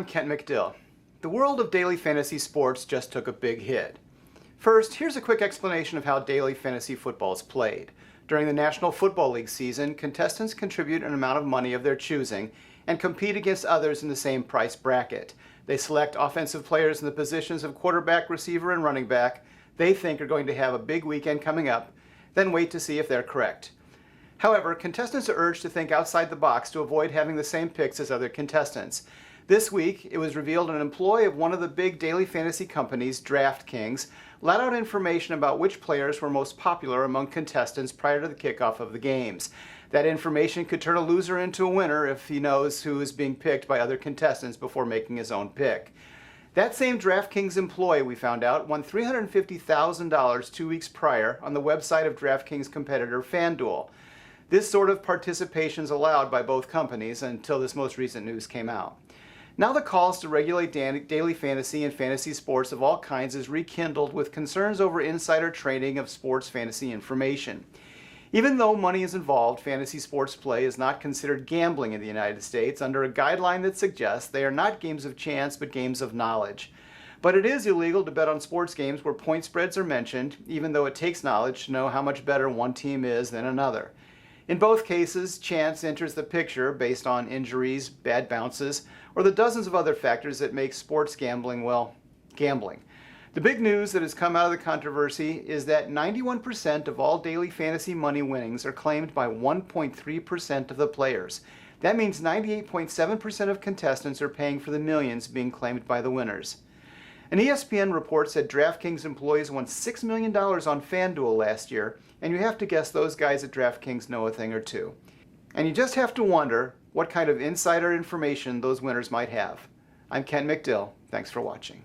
I'm Kent McDill. The world of daily fantasy sports just took a big hit. First, here's a quick explanation of how daily fantasy football is played. During the National Football League season, contestants contribute an amount of money of their choosing and compete against others in the same price bracket. They select offensive players in the positions of quarterback, receiver, and running back they think are going to have a big weekend coming up, then wait to see if they're correct. However, contestants are urged to think outside the box to avoid having the same picks as other contestants. This week, it was revealed an employee of one of the big daily fantasy companies, DraftKings, let out information about which players were most popular among contestants prior to the kickoff of the games. That information could turn a loser into a winner if he knows who is being picked by other contestants before making his own pick. That same DraftKings employee, we found out, won $350,000 2 weeks prior on the website of DraftKings competitor FanDuel. This sort of participation is allowed by both companies until this most recent news came out. Now the calls to regulate daily fantasy and fantasy sports of all kinds is rekindled with concerns over insider trading of sports fantasy information. Even though money is involved, fantasy sports play is not considered gambling in the United States under a guideline that suggests they are not games of chance but games of knowledge. But it is illegal to bet on sports games where point spreads are mentioned, even though it takes knowledge to know how much better one team is than another. In both cases, chance enters the picture based on injuries, bad bounces, or the dozens of other factors that make sports gambling, well, gambling. The big news that has come out of the controversy is that 91% of all daily fantasy money winnings are claimed by 1.3% of the players. That means 98.7% of contestants are paying for the millions being claimed by the winners. An ESPN report said DraftKings employees won $6 million on FanDuel last year, and you have to guess those guys at DraftKings know a thing or two. And you just have to wonder what kind of insider information those winners might have. I'm Ken McDill. Thanks for watching.